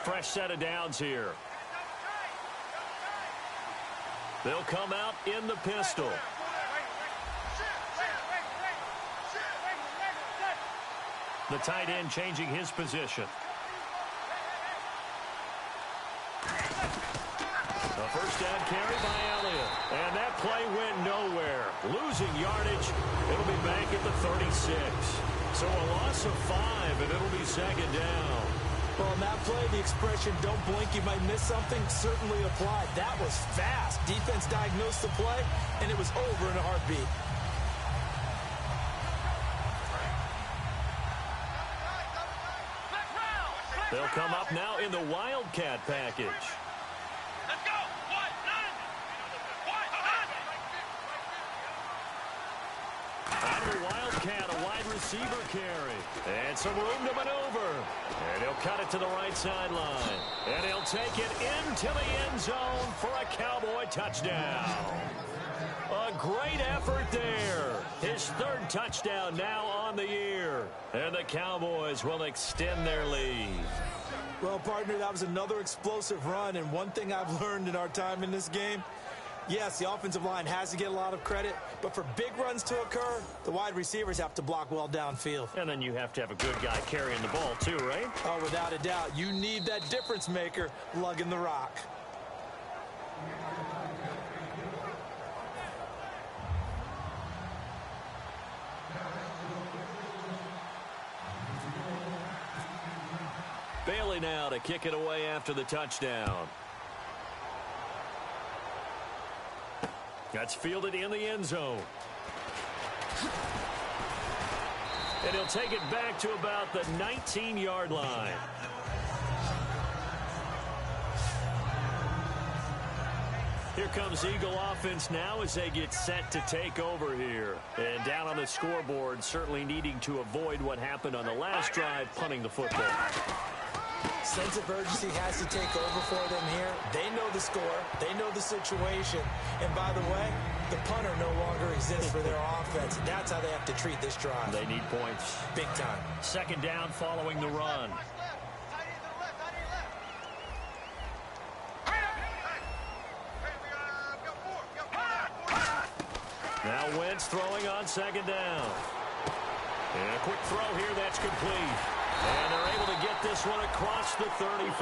fresh set of downs here. They'll come out in the pistol. The tight end changing his position. A first down carry by Elliott. And that play went nowhere. Losing yardage. It'll be back at the 36. So a loss of 5, and it'll be second down. Well, in that play, the expression, don't blink, you might miss something, certainly applied. That was fast. Defense diagnosed the play, and it was over in a heartbeat. They'll come up now in the Wildcat package. Let's go. On the Wildcat, a wide receiver carry. And some room to maneuver. And he'll cut it to the right sideline. And he'll take it into the end zone for a Cowboy touchdown. A great effort there. His third touchdown now on the year. And the Cowboys will extend their lead. Well, partner, that was another explosive run. And one thing I've learned in our time in this game, yes, the offensive line has to get a lot of credit, but for big runs to occur, the wide receivers have to block well downfield. And then you have to have a good guy carrying the ball too, right? Oh, without a doubt. You need that difference maker lugging the rock. Bailey now to kick it away after the touchdown. That's fielded in the end zone. And he'll take it back to about the 19-yard line. Here comes Eagle offense now as they get set to take over here. And down on the scoreboard, certainly needing to avoid what happened on the last drive, punting the football. Sense of urgency has to take over for them here. They know the score. They know the situation. And by the way, the punter no longer exists for their offense. That's how they have to treat this drive. They need points. Big time. Second down following the run. Now Wentz throwing on second down. And a quick throw here that's complete. And they're able to get this one across the 35.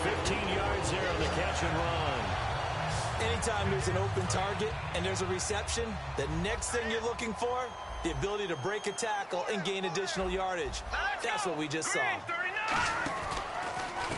15 yards there on the catch and run. Anytime there's an open target and there's a reception, the next thing you're looking for, the ability to break a tackle and gain additional yardage. That's what we just saw.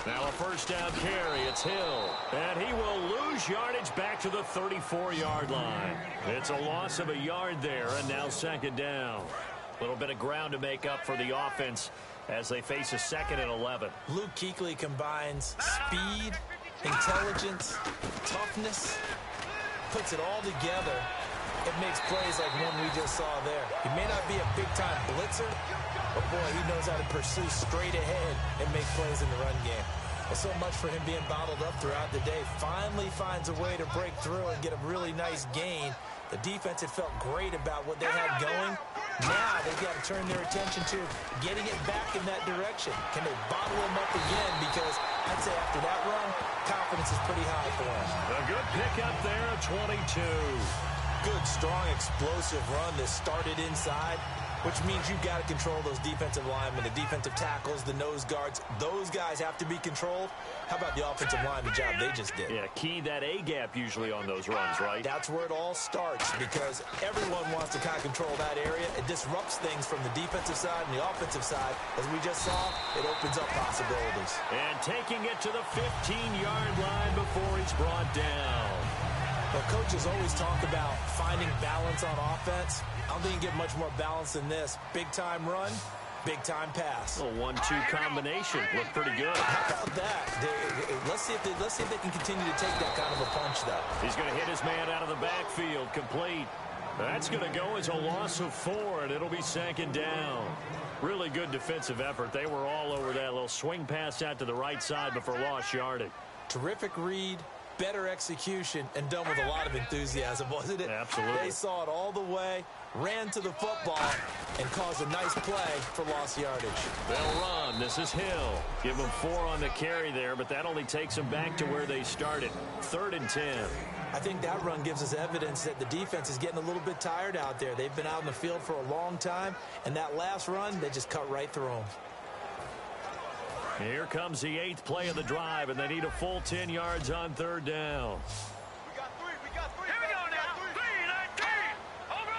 Now a first down carry. It's Hill. And he will lose yardage back to the 34-yard line. It's a loss of a yard there, and now second down. A little bit of ground to make up for the offense as they face a 2nd and 11. Luke Kuechly combines speed, intelligence, toughness, puts it all together. It makes plays like one we just saw there. He may not be a big-time blitzer, but boy, he knows how to pursue straight ahead and make plays in the run game. Well, so much for him being bottled up throughout the day. Finally finds a way to break through and get a really nice gain. The defense had felt great about what they had going. Now they've got to turn their attention to getting it back in that direction. Can they bottle him up again? Because I'd say after that run, confidence is pretty high for him. A good pickup there at 22. Good, strong, explosive run that started inside, which means you've got to control those defensive linemen, the defensive tackles, the nose guards. Those guys have to be controlled. How about the offensive line, the job they just did? Yeah, key that A-gap usually on those runs, right? That's where it all starts because everyone wants to kind of control that area. It disrupts things from the defensive side and the offensive side. As we just saw, it opens up possibilities. And taking it to the 15-yard line before he's brought down. Well, coaches always talk about finding balance on offense. I don't think you get much more balance than this. Big-time run, big-time pass. A 1-2 combination. Looked pretty good. How about that? Let's see if they can continue to take that kind of a punch, though. He's going to hit his man out of the backfield. Complete. That's going to go as a loss of 4, and it'll be second down. Really good defensive effort. They were all over that little swing pass out to the right side before lost yardage. Terrific read, better execution, and done with a lot of enthusiasm, wasn't it? Absolutely. They saw it all the way, ran to the football, and caused a nice play for lost yardage. They'll run. This is Hill. Give them 4 on the carry there, but that only takes them back to where they started. 3rd and 10. I think that run gives us evidence that the defense is getting a little bit tired out there. They've been out in the field for a long time, and that last run, they just cut right through them. Here comes the 8th play of the drive, and they need a full 10 yards on 3rd down. We got 3. Here we go now. 3, 19. Over.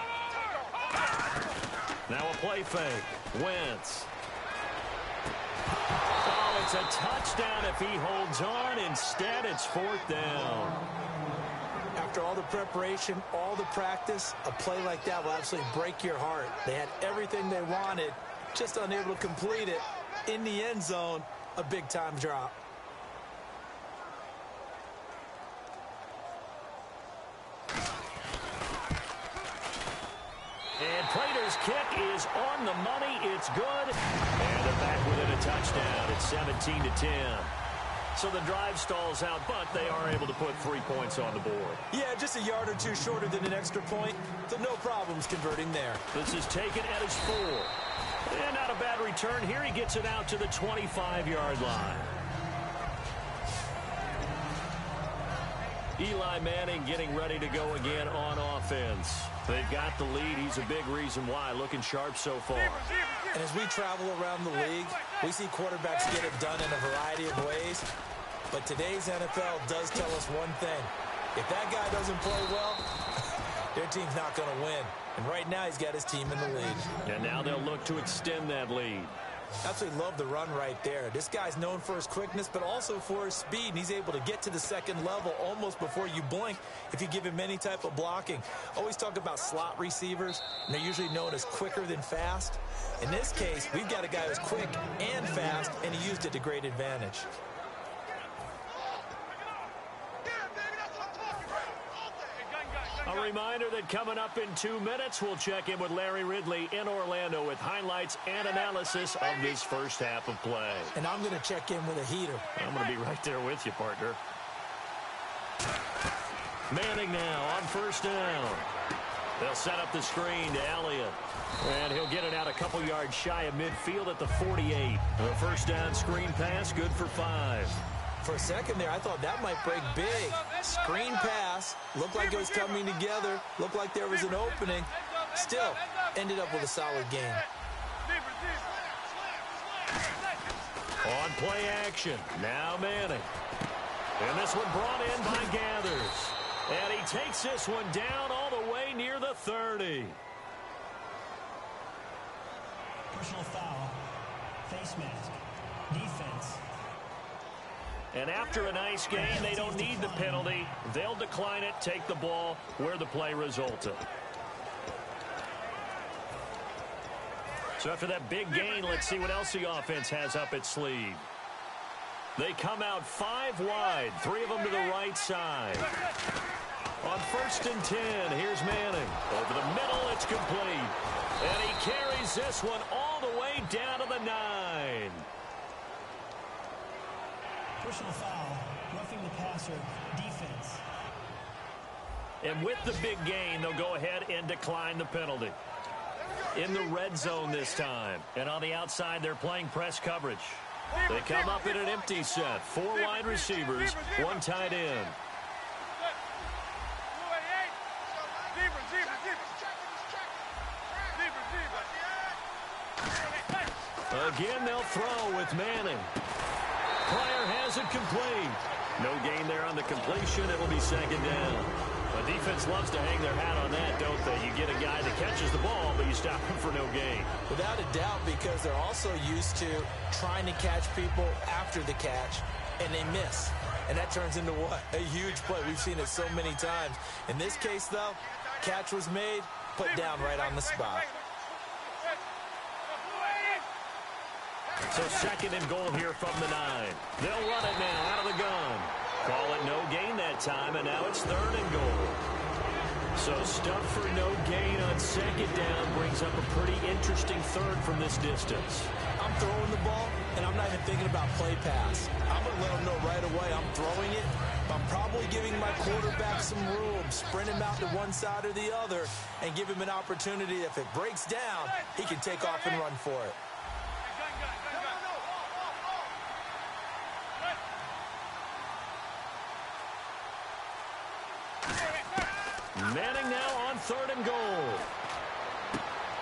Now a play fake. Wentz. Oh, it's a touchdown if he holds on. Instead, it's 4th down. After all the preparation, all the practice, a play like that will absolutely break your heart. They had everything they wanted, just unable to complete it. In the end zone, a big-time drop. And Prater's kick is on the money. It's good. And they're back within a touchdown. It's 17-10. So the drive stalls out, but they are able to put 3 points on the board. Yeah, just a yard or two shorter than an extra point, so no problems converting there. This is taken at his 4. And not a bad return here. He gets it out to the 25-yard line. Eli Manning getting ready to go again on offense. They've got the lead. He's a big reason why. Looking sharp so far. And as we travel around the league, we see quarterbacks get it done in a variety of ways. But today's NFL does tell us one thing. If that guy doesn't play well, their team's not going to win. And right now, he's got his team in the lead. And now they'll look to extend that lead. Absolutely love the run right there. This guy's known for his quickness, but also for his speed. And he's able to get to the second level almost before you blink if you give him any type of blocking. Always talk about slot receivers, and they're usually known as quicker than fast. In this case, we've got a guy who's quick and fast, and he used it to great advantage. A reminder that coming up in 2 minutes, we'll check in with Larry Ridley in Orlando with highlights and analysis of this first half of play. And I'm going to check in with a heater. I'm going to be right there with you, partner. Manning now on 1st down. They'll set up the screen to Elliott. And he'll get it out a couple yards shy of midfield at the 48. The 1st down screen pass, good for 5. For a second there, I thought that might break big. Screen pass. Looked like it was coming together. Looked like there was an opening. Still, ended up with a solid game. On play action. Now Manning. And this one brought in by Gathers. And he takes this one down all the way near the 30. Personal foul. Face mask. Defense. And after a nice game, they don't need the penalty. They'll decline it, take the ball where the play resulted. So after that big gain, let's see what else the offense has up its sleeve. They come out 5 wide, 3 of them to the right side. On 1st and 10, here's Manning. Over the middle, it's complete. And he carries this one all the way down to the 9. Personal foul, roughing the passer, defense. And with the big gain, they'll go ahead and decline the penalty. In the red zone this time. And on the outside, they're playing press coverage. They come up in an empty set. 4 wide receivers, 1 tight end. Again, they'll throw with Manning. Pryor has it complete. No gain there on the completion. It'll be 2nd down. The defense loves to hang their hat on that, don't they? You get a guy that catches the ball, but you stop him for no gain. Without a doubt, because they're also used to trying to catch people after the catch, and they miss. And that turns into what? A huge play. We've seen it so many times. In this case, though, catch was made, put down right on the spot. So 2nd and goal here from the 9. They'll run it now out of the gun. Call it no gain that time, and now it's 3rd and goal. So stuff for no gain on 2nd down brings up a pretty interesting 3rd from this distance. I'm throwing the ball, And I'm not even thinking about play pass. I'm going to let them know right away I'm throwing it. But I'm probably giving my quarterback some room, sprint him out to one side or the other, and give him an opportunity. If it breaks down, he can take off and run for it. Manning now on 3rd and goal.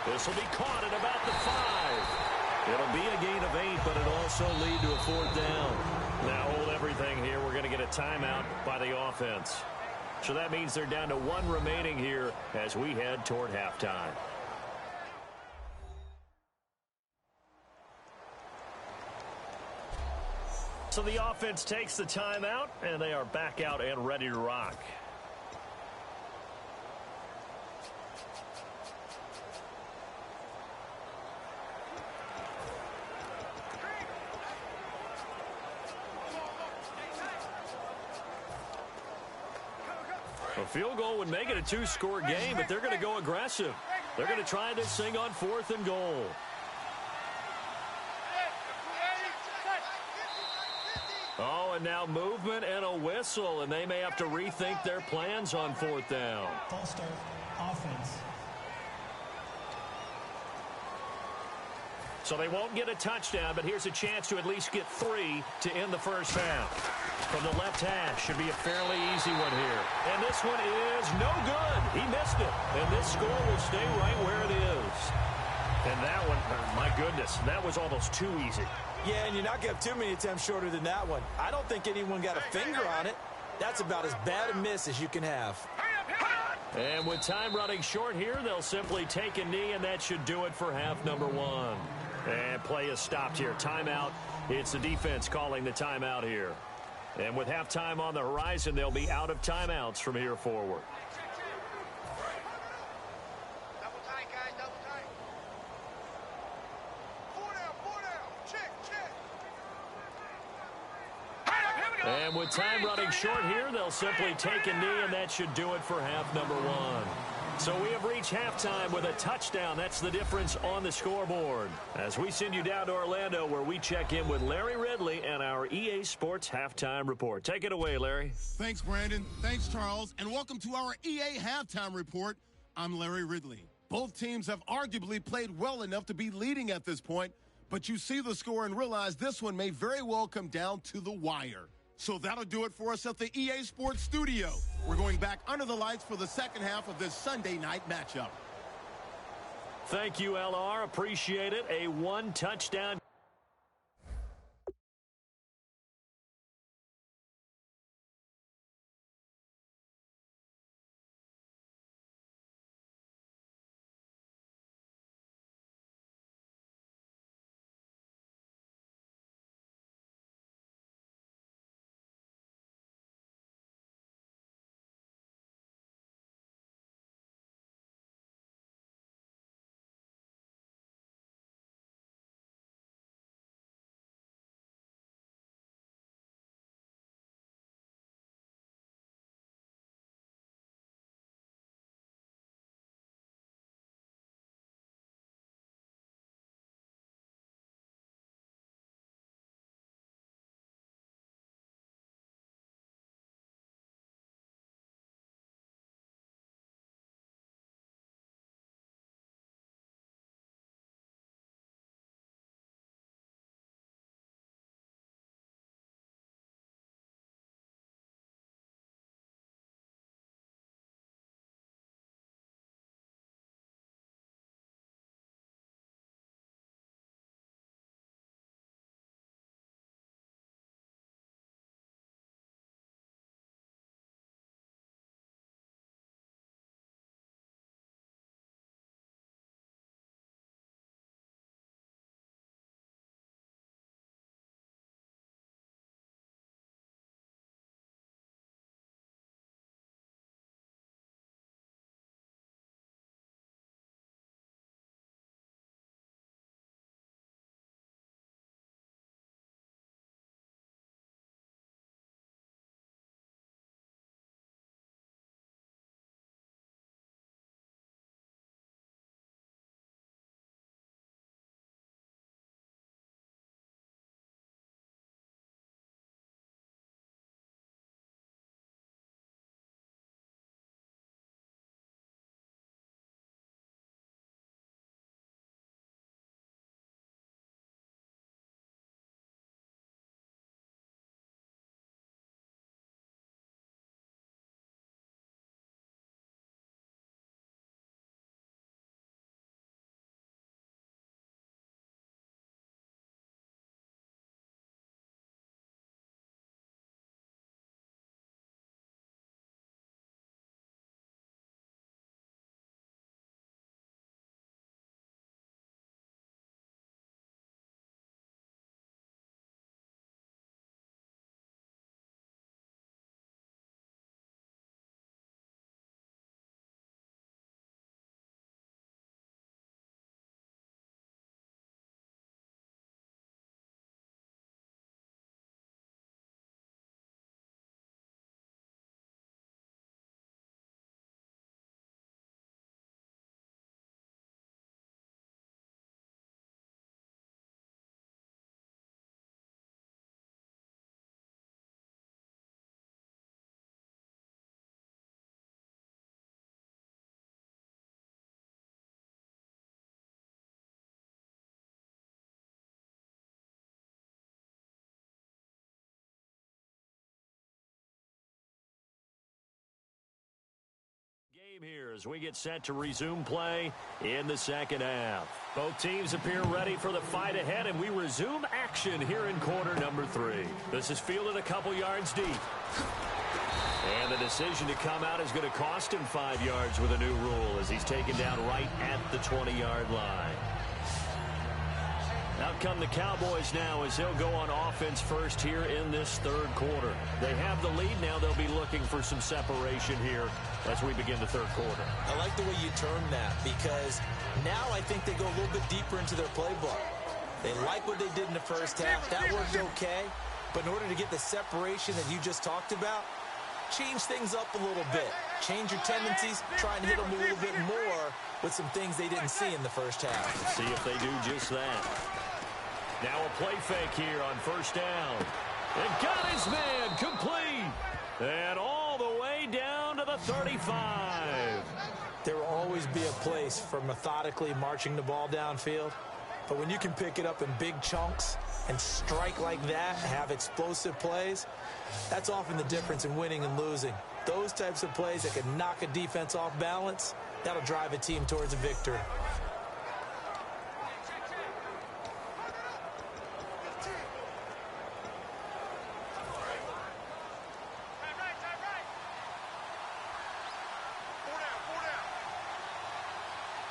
This will be caught at about the 5. It'll be a gain of 8, but it'll also lead to a 4th down. Now hold everything here. We're going to get a timeout by the offense. So that means they're down to 1 remaining here as we head toward halftime. So the offense takes the timeout, and they are back out and ready to rock. A field goal would make it a 2-score game, but they're going to go aggressive. They're going to try this thing on 4th and goal. Oh, and now movement and a whistle, and they may have to rethink their plans on 4th down. False start, offense. So they won't get a touchdown, but here's a chance to at least get 3 to end the first half. From the left hash, should be a fairly easy one here. And this one is no good. He missed it. And this score will stay right where it is. And that one, my goodness, that was almost too easy. Yeah, and you're not going to have too many attempts shorter than that one. I don't think anyone got a finger on it. That's about as bad a miss as you can have. And with time running short here, they'll simply take a knee, and that should do it for half number 1. And play is stopped here. Timeout. It's the defense calling the timeout here. And with halftime on the horizon, they'll be out of timeouts from here forward. Double tight, guys, double tight. 4 down. Check. And with time running short here, they'll simply take a knee, and that should do it for half number 1. So we have reached halftime with a touchdown. That's the difference on the scoreboard. As we send you down to Orlando, where we check in with Larry Ridley and our EA Sports Halftime Report. Take it away, Larry. Thanks, Brandon. Thanks, Charles. And welcome to our EA Halftime Report. I'm Larry Ridley. Both teams have arguably played well enough to be leading at this point, but you see the score and realize this one may very well come down to the wire. So that'll do it for us at the EA Sports Studio. We're going back under the lights for the second half of this Sunday night matchup. Thank you, LR. Appreciate it. A 1-touchdown Here as we get set to resume play in the second half. Both teams appear ready for the fight ahead, and we resume action here in quarter number 3. This is fielded a couple yards deep. And the decision to come out is going to cost him 5 yards with a new rule as he's taken down right at the 20-yard line. Out come the Cowboys now as they'll go on offense first here in this third quarter. They have the lead now. They'll be looking for some separation here as we begin the third quarter. I like the way you term that because now I think they go a little bit deeper into their playbook. They like what they did in the first half. That worked okay. But in order to get the separation that you just talked about, change things up a little bit. Change your tendencies. Try and hit them a little bit more with some things they didn't see in the first half. Let's see if they do just that. Now a play fake here on first down. And got his man complete. And all the way down to the 35. There will always be a place for methodically marching the ball downfield. But when you can pick it up in big chunks and strike like that, have explosive plays, that's often the difference in winning and losing. Those types of plays that can knock a defense off balance, that'll drive a team towards a victory.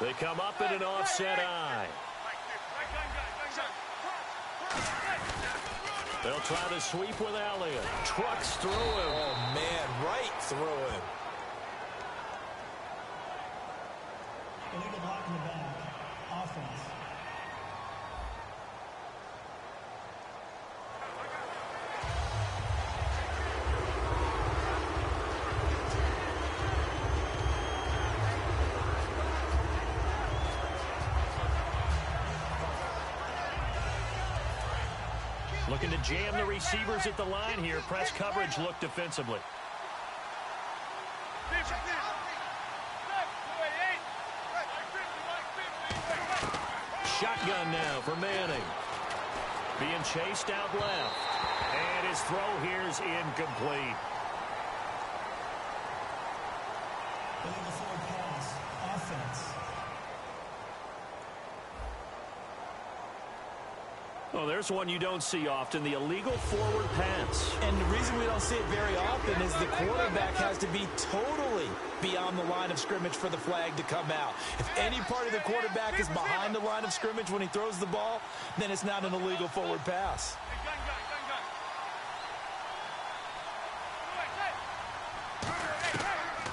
They come up in an offset eye. They'll try to sweep with Elliott. Trucks through him. Oh, man, right through him. Illegal block in the back. Offense. Looking to jam the receivers at the line here. Press coverage look defensively. Shotgun now for Manning. Being chased out left. And his throw here is incomplete. Illegal forward pass. Offense. Oh, there's one you don't see often, the illegal forward pass. And the reason we don't see it very often is the quarterback has to be totally beyond the line of scrimmage for the flag to come out. If any part of the quarterback is behind the line of scrimmage when he throws the ball, then it's not an illegal forward pass.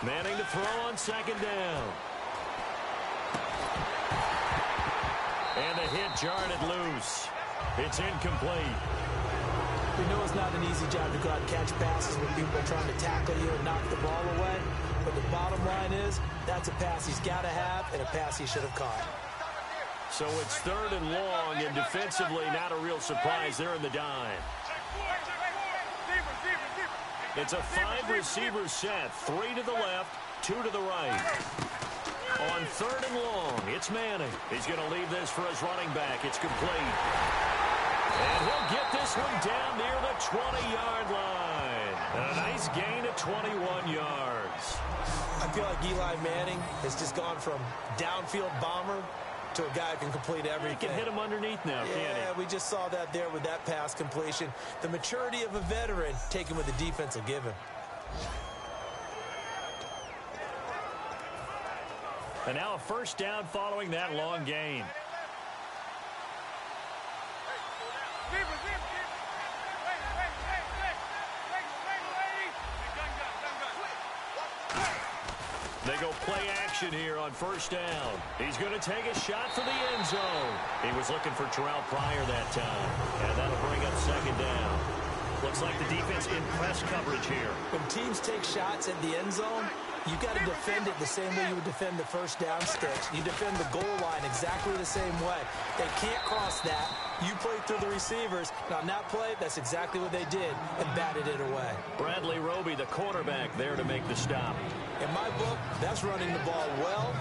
Manning to throw on second down. And the hit jarred it loose. It's incomplete. We know it's not an easy job to go out and catch passes when people are trying to tackle you and knock the ball away. But the bottom line is, that's a pass he's got to have and a pass he should have caught. So it's third and long, and defensively, not a real surprise. They're in the dime. It's a 5-receiver set. 3 to the left, 2 to the right. On third and long, it's Manning. He's going to leave this for his running back. It's complete. And he'll get this one down near the 20-yard line. And a nice gain of 21 yards. I feel like Eli Manning has just gone from downfield bomber to a guy who can complete everything. He can hit him underneath now, can't he? Yeah, we just saw that there with that pass completion. The maturity of a veteran taken with the defense will give him. And now a first down following that long gain. They go play action here on first down. He's going to take a shot for the end zone. He was looking for Terrell Pryor that time. And that'll bring up second down. Looks like the defense in press coverage here. When teams take shots at the end zone, you got to defend it the same way you would defend the first down stretch. You defend the goal line exactly the same way. They can't cross that. You play through the receivers. Now, on that play, that's exactly what they did and batted it away. Bradley Roby, the quarterback, there to make the stop. In my book, that's running the ball well,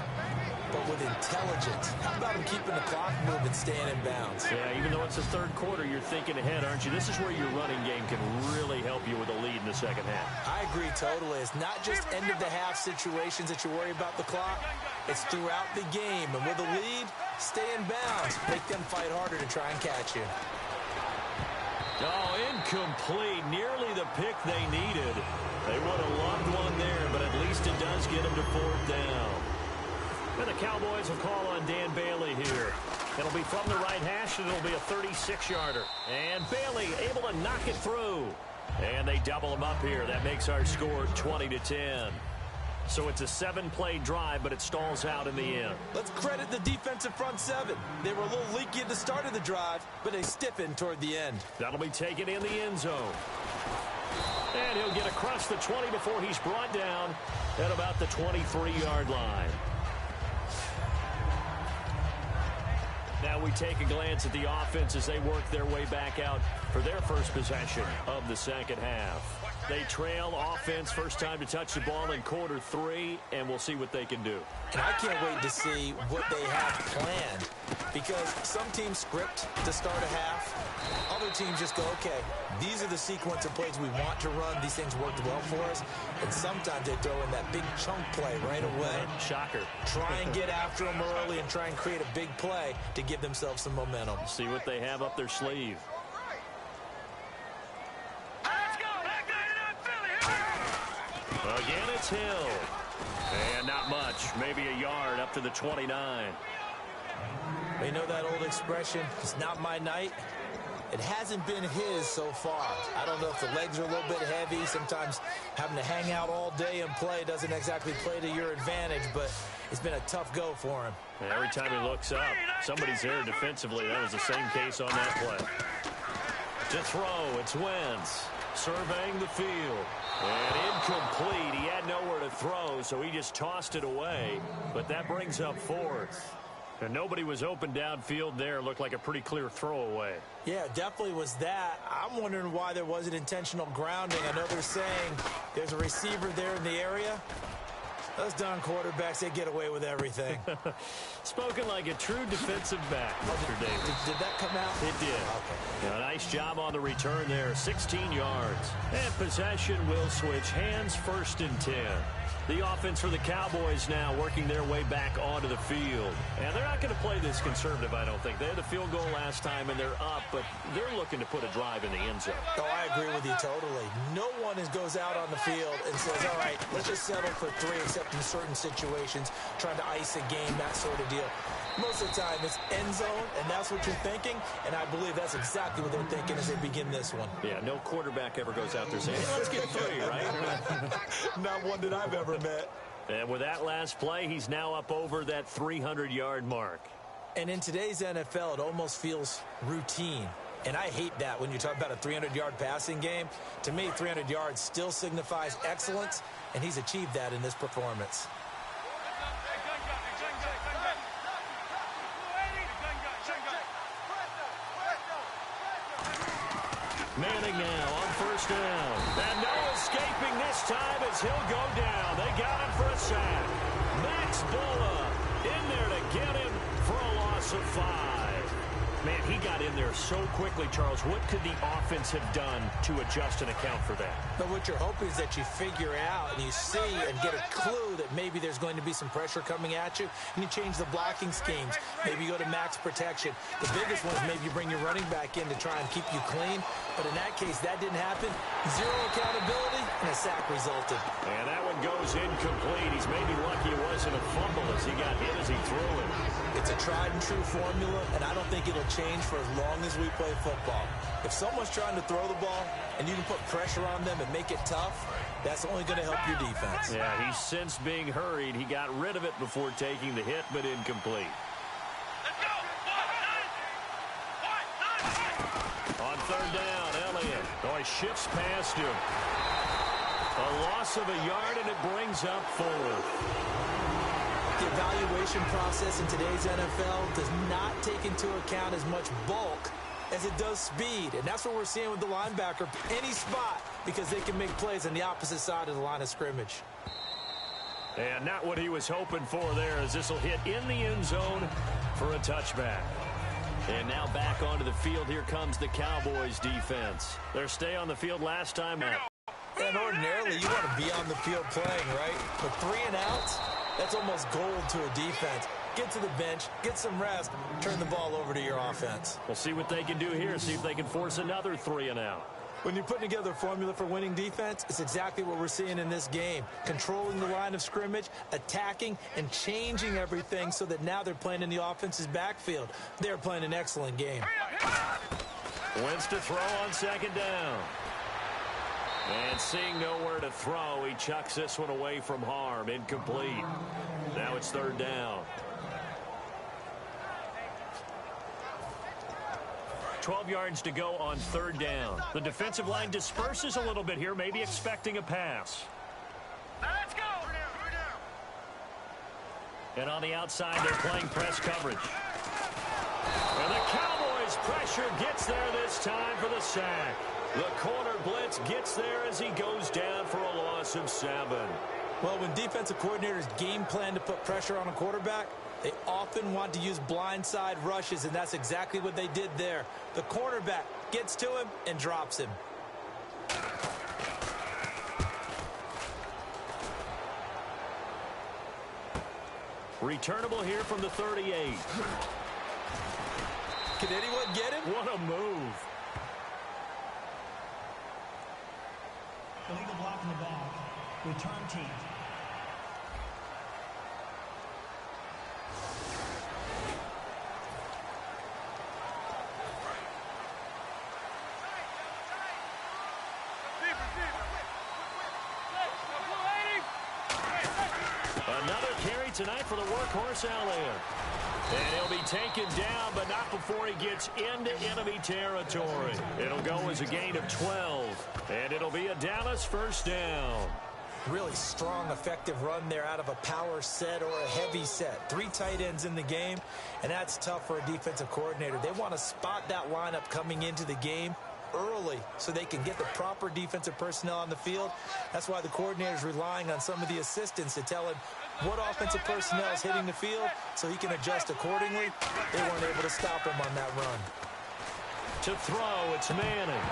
but with intent. intelligent. How about him keeping the clock moving, staying in bounds? Yeah, even though it's the third quarter, you're thinking ahead, aren't you? This is where your running game can really help you with a lead in the second half. I agree totally. It's not just end-of-the-half situations that you worry about the clock. It's throughout the game. And with a lead, stay in bounds. Make them fight harder to try and catch you. Oh, incomplete. Nearly the pick they needed. They would have loved one there, but at least it does get them to fourth down. And the Cowboys will call on Dan Bailey here. It'll be from the right hash, and it'll be a 36-yarder. And Bailey able to knock it through. And they double him up here. That makes our score 20-10. So it's a 7-play drive, but it stalls out in the end. Let's credit the defensive front seven. They were a little leaky at the start of the drive, but they stiffened toward the end. That'll be taken in the end zone. And he'll get across the 20 before he's brought down at about the 23-yard line. Now we take a glance at the offense as they work their way back out for their first possession of the second half. They trail offense, first time to touch the ball in quarter 3, and we'll see what they can do. And I can't wait to see what they have planned, because some teams script to start a half. Other teams just go, okay, these are the sequence of plays we want to run. These things worked well for us. And sometimes they throw in that big chunk play right away. Shocker. Try and get after them early and try and create a big play to give themselves some momentum. See what they have up their sleeve. Again, it's Hill. And not much. Maybe a yard up to the 29. You know that old expression, it's not my night? It hasn't been his so far. I don't know if the legs are a little bit heavy. Sometimes having to hang out all day and play doesn't exactly play to your advantage, but it's been a tough go for him. And every time he looks up, somebody's there defensively. That was the same case on that play. To throw, it's Wentz surveying the field. And incomplete. He had nowhere to throw, so he just tossed it away. But that brings up fourth. And nobody was open downfield there. Looked like a pretty clear throwaway. Yeah, definitely was that. I'm wondering why there wasn't intentional grounding. I know they're saying there's a receiver there in the area. Those darn quarterbacks, they get away with everything. Spoken like a true defensive back, Mr. Davis. Did that come out? It did. Okay. Yeah, nice job on the return there. 16 yards. And possession will switch hands, 1st and 10. The offense for the Cowboys now working their way back onto the field. And they're not going to play this conservative, I don't think. They had a field goal last time, and they're up, but they're looking to put a drive in the end zone. Oh, I agree with you totally. No one goes out on the field and says, all right, let's just settle for 3, except in certain situations, trying to ice a game, that sort of deal. Most of the time, it's end zone, and that's what you're thinking, and I believe that's exactly what they're thinking as they begin this one. Yeah, no quarterback ever goes out there saying, hey, let's get 3, right? Not one that I've ever met. And with that last play, he's now up over that 300-yard mark. And in today's NFL, it almost feels routine. And I hate that when you talk about a 300-yard passing game. To me, 300 yards still signifies excellence, and he's achieved that in this performance. Manning now on 1st down. And no escaping this time as he'll go down. They got him for a sack. Max Bullough in there to get him for a loss of 5. Man, he got in there so quickly, Charles. What could the offense have done to adjust and account for that? But what you're hoping is that you figure out and you see and get a clue that maybe there's going to be some pressure coming at you, and you change the blocking schemes. Maybe you go to max protection. The biggest one is maybe you bring your running back in to try and keep you clean. But in that case, that didn't happen. 0 accountability, and a sack resulted. And that one goes incomplete. He's maybe lucky it wasn't a fumble as he got hit as he threw it. It's a tried and true formula, and I don't think it'll change for as long as we play football. If someone's trying to throw the ball and you can put pressure on them and make it tough, that's only going to help your defense. Yeah, he's since being hurried. He got rid of it before taking the hit, but incomplete. On 3rd down, Elliott. Oh, he shifts past him. A loss of a yard, and it brings up 4th. The evaluation process in today's NFL does not take into account as much bulk as it does speed. And that's what we're seeing with the linebacker. Any spot, because they can make plays on the opposite side of the line of scrimmage. And not what he was hoping for there, as this will hit in the end zone for a touchback. And now back onto the field. Here comes the Cowboys defense. Their stay on the field last time out. And ordinarily, you want to be on the field playing, right? But 3 and outs, that's almost gold to a defense. Get to the bench, get some rest, turn the ball over to your offense. We'll see what they can do here, see if they can force another 3 and out. When you're putting together a formula for winning defense, it's exactly what we're seeing in this game. Controlling the line of scrimmage, attacking, and changing everything so that now they're playing in the offense's backfield. They're playing an excellent game. Wentz to throw on second down. And seeing nowhere to throw, he chucks this one away from harm. Incomplete. Now it's third down. 12 yards to go on third down. The defensive line disperses a little bit here, maybe expecting a pass. Let's go. And on the outside, they're playing press coverage. And the Cowboys pressure gets there this time for the sack. The corner blitz gets there as he goes down for a loss of 7. Well, when defensive coordinators game plan to put pressure on a quarterback, they often want to use blindside rushes, and that's exactly what they did there. The cornerback gets to him and drops him. Returnable here from the 38. Can anyone get him? What a move. Illegal block in the back. Return team. Another carry tonight for the workhorse Elliott. And he'll be taken down, but not before he gets into enemy territory. It'll go as a gain of 12, and it'll be a Dallas first down. Really strong, effective run there out of a power set or a heavy set. 3 tight ends in the game, and that's tough for a defensive coordinator. They want to spot that lineup coming into the game early so they can get the proper defensive personnel on the field. That's why the coordinator is relying on some of the assistants to tell him what offensive personnel is hitting the field so he can adjust accordingly. They weren't able to stop him on that run. To throw, it's Manning.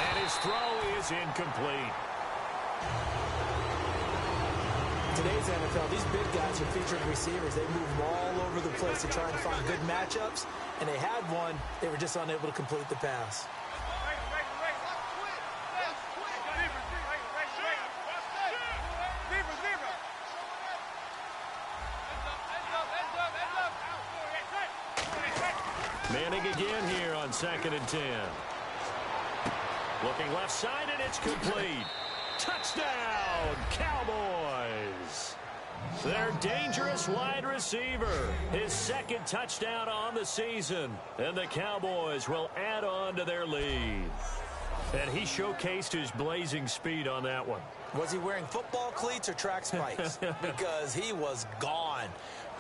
And his throw is incomplete. Today's NFL, these big guys are featured receivers. They move all over the place to try and find good matchups, and they had one. They were just unable to complete the pass. Manning again here on 2nd and 10. Looking left side, and it's complete. Touchdown, Cowboys. Their dangerous wide receiver. His 2nd touchdown on the season. And the Cowboys will add on to their lead. And he showcased his blazing speed on that one. Was he wearing football cleats or track spikes? Because he was gone.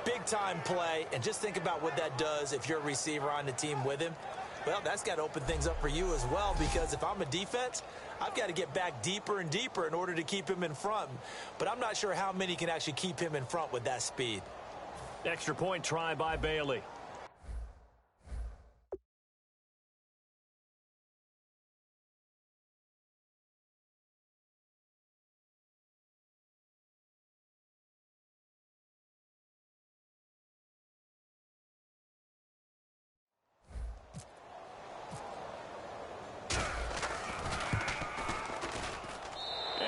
Big-time play, and just think about what that does if you're a receiver on the team with him. Well, that's got to open things up for you as well, because if I'm a defense, I've got to get back deeper and deeper in order to keep him in front. But I'm not sure how many can actually keep him in front with that speed. Extra point try by Bailey.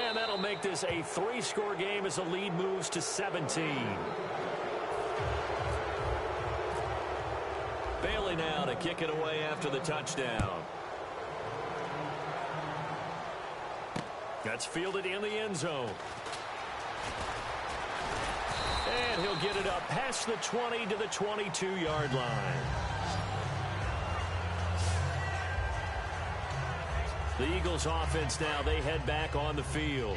And that'll make this a 3-score game as the lead moves to 17. Bailey now to kick it away after the touchdown. That's fielded in the end zone. And he'll get it up past the 20 to the 22-yard line. The Eagles offense now, they head back on the field.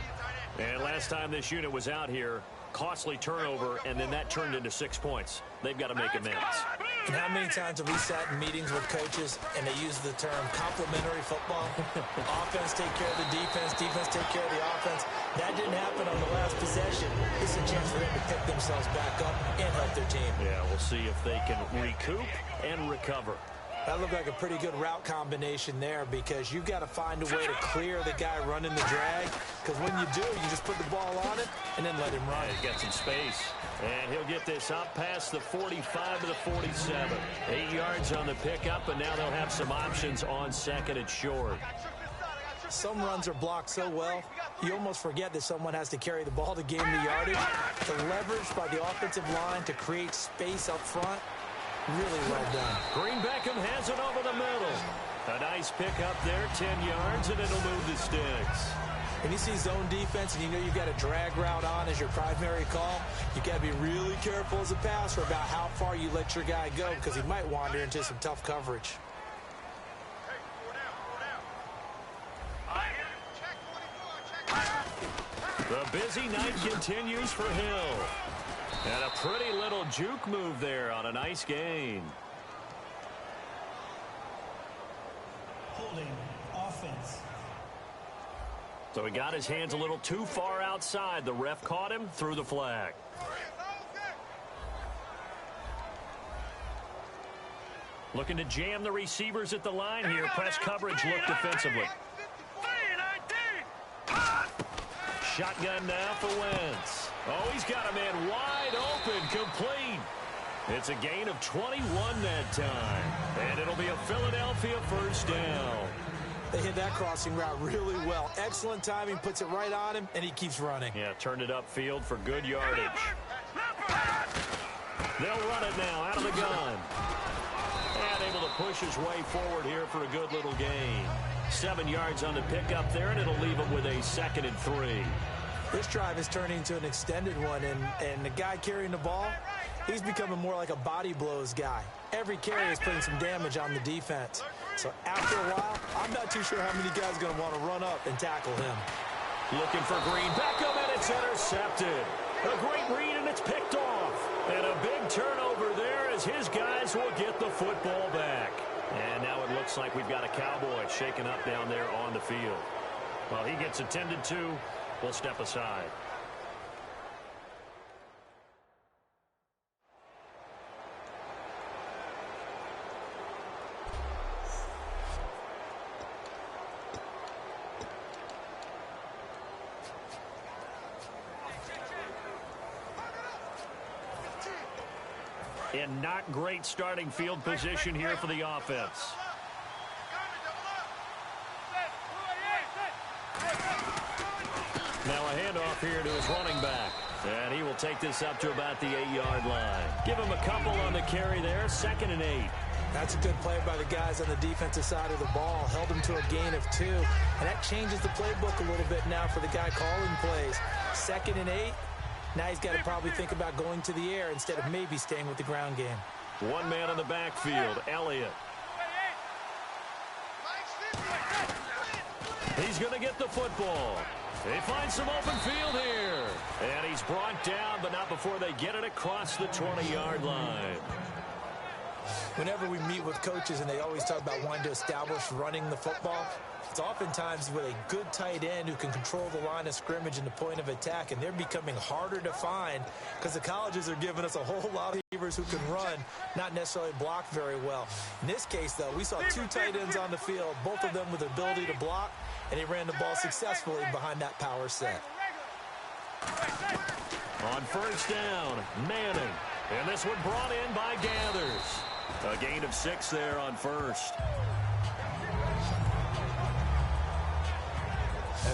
And last time this unit was out here, Costly turnover, and then that turned into 6 points. They've got to make amends. And how many times have we sat in meetings with coaches and they use the term complementary football? Offense take care of the defense, defense take care of the offense. That didn't happen on the last possession. It's a chance for them to pick themselves back up and help their team. Yeah, we'll see if they can recoup and recover. That looked like a pretty good route combination there because you've got to find a way to clear the guy running the drag, because when you do, you just put the ball on it and then let him run. He's got some space. And he'll get this up past the 45 to the 47. 8 yards on the pickup, and now they'll have some options on second and short. Some runs are blocked so well, you almost forget that someone has to carry the ball to gain the yardage. The leverage by the offensive line to create space up front, really well done. Green Beckham has it over the middle. A nice pickup there, 10 yards, and it'll move the sticks. When you see zone defense and you know you've got a drag route on as your primary call, you've got to be really careful as a passer about how far you let your guy go, because he might wander into some tough coverage. The busy night continues for Hill. And a pretty little juke move there on a nice gain. Holding offense. So he got his hands a little too far outside. The ref caught him, threw the flag. Looking to jam the receivers at the line here. Press coverage look defensively. Shotgun now for Wentz. Oh, he's got a man wide open, complete. It's a gain of 21 that time. And it'll be a Philadelphia first down. They hit that crossing route really well. Excellent timing, puts it right on him, and he keeps running. Yeah, turned it upfield for good yardage. They'll run it now out of the gun. And able to push his way forward here for a good little gain. 7 yards on the pickup there, and it'll leave him with a 2nd and 3. This drive is turning into an extended one, and the guy carrying the ball, he's becoming more like a body blows guy. Every carry is putting some damage on the defense. So after a while, I'm not too sure how many guys are going to want to run up and tackle him. Looking for Green Beckham, and it's intercepted. A great read, and it's picked off. And a big turnover there as his guys will get the football back. And now it looks like we've got a Cowboy shaken up down there on the field. Well, he gets attended to. We'll step aside. And not great starting field position here for the offense. Now a handoff here to his running back. And he will take this up to about the 8-yard line. Give him a couple on the carry there, 2nd and 8. That's a good play by the guys on the defensive side of the ball. Held him to a gain of 2. And that changes the playbook a little bit now for the guy calling plays. 2nd and 8. Now he's got to probably think about going to the air instead of maybe staying with the ground game. One man on the backfield, Elliott. He's going to get the football. They find some open field here. And he's brought down, but not before they get it across the 20-yard line. Whenever we meet with coaches and they always talk about wanting to establish running the football, it's oftentimes with a good tight end who can control the line of scrimmage and the point of attack, and they're becoming harder to find because the colleges are giving us a whole lot of receivers who can run, not necessarily block very well. In this case, though, we saw 2 tight ends on the field, both of them with the ability to block, and he ran the ball successfully behind that power set. On first down, Manning. And this one brought in by Gathers. A gain of 6 there on first.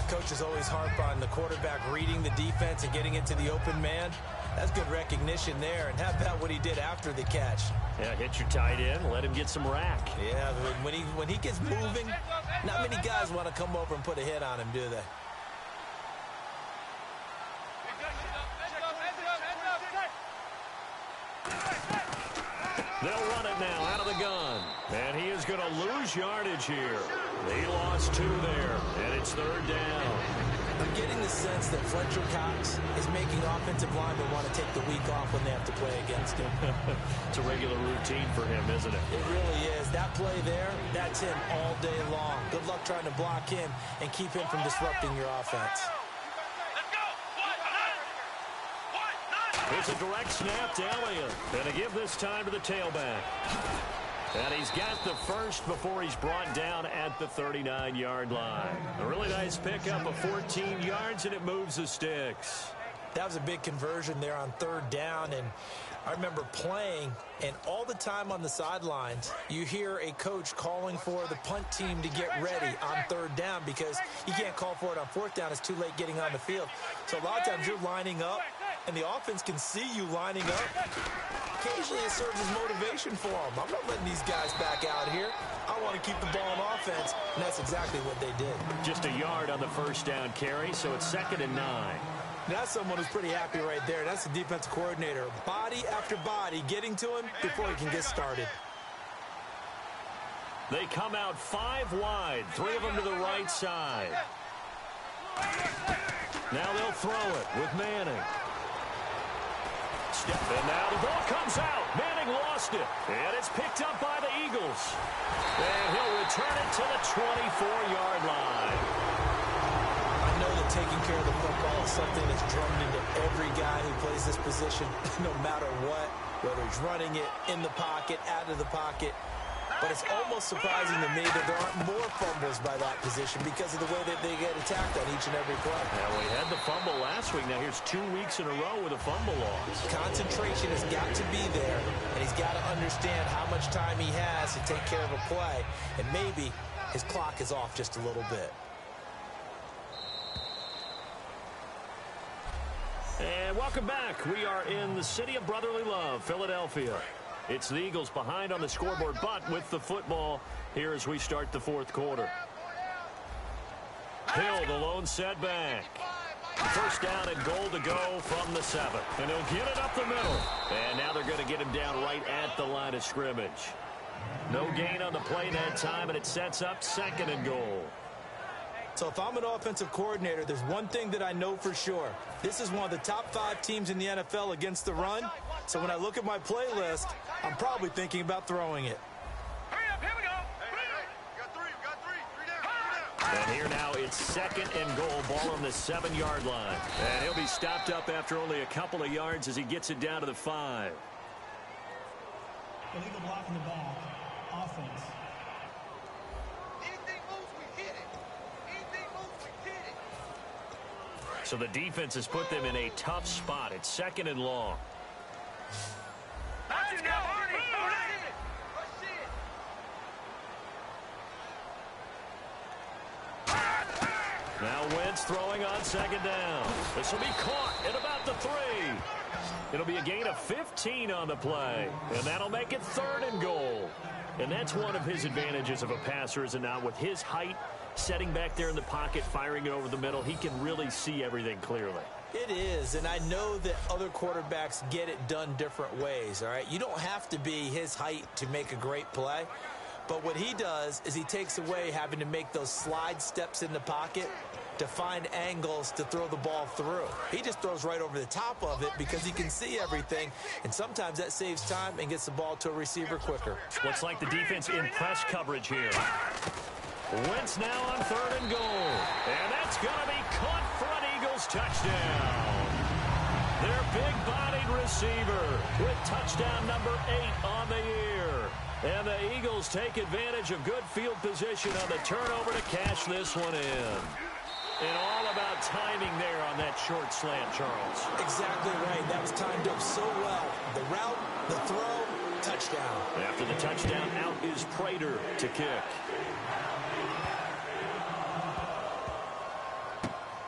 Coaches always harp on the quarterback reading the defense and getting into the open man. That's good recognition there. And how about what he did after the catch? Yeah, hit your tight end, let him get some rack. Yeah, when he gets moving, not many guys want to come over and put a hit on him, do they? They'll run it now out of the gun. And he is going to lose yardage here. He lost 2 there, and it's 3rd down. I'm getting the sense that Fletcher Cox is making offensive linemen want to take the week off when they have to play against him. It's a regular routine for him, isn't it? It really is. That play there, that's him all day long. Good luck trying to block him and keep him from disrupting your offense. It's a direct snap to Elliott. And to give this time to the tailback. And he's got the first before he's brought down at the 39-yard line. A really nice pickup of 14 yards, and it moves the sticks. That was a big conversion there on third down, and I remember playing, and all the time on the sidelines, you hear a coach calling for the punt team to get ready on third down because you can't call for it on fourth down. It's too late getting on the field. So a lot of times you're lining up, and the offense can see you lining up. Occasionally it serves as motivation for them. I'm not letting these guys back out here. I want to keep the ball on offense, and that's exactly what they did. Just a yard on the first down carry, so it's 2nd and 9. That's someone who's pretty happy right there. That's the defensive coordinator. Body after body getting to him before he can get started. They come out 5 wide, 3 of them to the right side. Now they'll throw it with Manning. And now the ball comes out. Manning lost it. And it's picked up by the Eagles. And he'll return it to the 24-yard line. I know that taking care of the football is something that's drummed into every guy who plays this position, no matter what, whether he's running it, in the pocket, out of the pocket. But it's almost surprising to me that there aren't more fumbles by that position because of the way that they get attacked on each and every play. Now, we had the fumble last week. Now, here's 2 weeks in a row with a fumble loss. Concentration has got to be there, and he's got to understand how much time he has to take care of a play, and maybe his clock is off just a little bit. And welcome back. We are in the city of brotherly love, Philadelphia. It's the Eagles behind on the scoreboard, but with the football here as we start the fourth quarter. Hill, the lone setback. First down and goal to go from the 7. And he'll get it up the middle. And now they're going to get him down right at the line of scrimmage. No gain on the play that time, and it sets up 2nd and goal. So if I'm an offensive coordinator, there's one thing that I know for sure. This is one of the top 5 teams in the NFL against the run. So when I look at my playlist, I'm probably thinking about throwing it. Hurry up, here we go. We got three down. And here now it's 2nd and goal, ball on the 7-yard line. And he'll be stopped up after only a couple of yards as he gets it down to the 5. Illegal block in the back. Offense. Anything moves, we hit it. Anything moves, we hit it. So the defense has put them in a tough spot. It's 2nd and long. Let's go, Arnie. Now Wentz throwing on 2nd down. This will be caught at about the 3. It'll be a gain of 15 on the play, and that'll make it 3rd and goal. And that's one of his advantages of a passer, is it not? With his height, setting back there in the pocket, firing it over the middle, he can really see everything clearly. It is, and I know that other quarterbacks get it done different ways, all right? You don't have to be his height to make a great play, but what he does is he takes away having to make those slide steps in the pocket to find angles to throw the ball through. He just throws right over the top of it because he can see everything, and sometimes that saves time and gets the ball to a receiver quicker. Looks like the defense in press coverage here. Wentz now on 3rd and goal, and that's going to be caught for an Eagles touchdown. Their big-bodied receiver with touchdown number 8 on the year. And the Eagles take advantage of good field position on the turnover to cash this one in. And all about timing there on that short slant, Charles. Exactly right. That was timed up so well. The route, the throw, touchdown. After the touchdown, out is Prater to kick.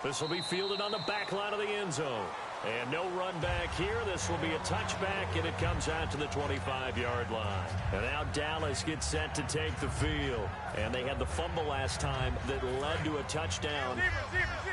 This will be fielded on the back line of the end zone. And no run back here. This will be a touchback, and it comes out to the 25-yard line. And now Dallas gets set to take the field. And they had the fumble last time that led to a touchdown.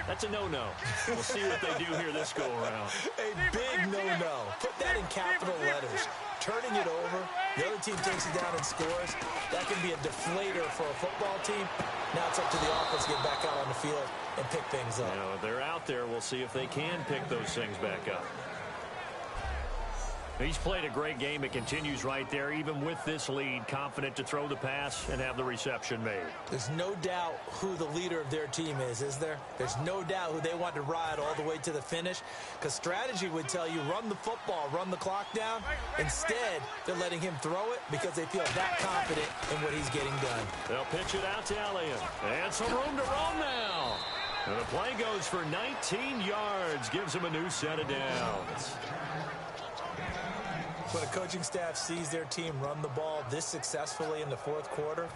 That's a no-no. We'll see what they do here this go-around. A big no-no. Put that in capital letters. Turning it over, the other team takes it down and scores. That can be a deflator for a football team. Now it's up to the offense to get back out on the field and pick things up. You know, if they're out there, we'll see if they can pick those things back up. He's played a great game. It continues right there, even with this lead, confident to throw the pass and have the reception made. There's no doubt who the leader of their team is there? There's no doubt who they want to ride all the way to the finish, because strategy would tell you run the football, run the clock down. Instead, they're letting him throw it because they feel that confident in what he's getting done. They'll pitch it out to Elliott. And some room to roam now. And the play goes for 19 yards, gives him a new set of downs. When a coaching staff sees their team run the ball this successfully in the fourth quarter,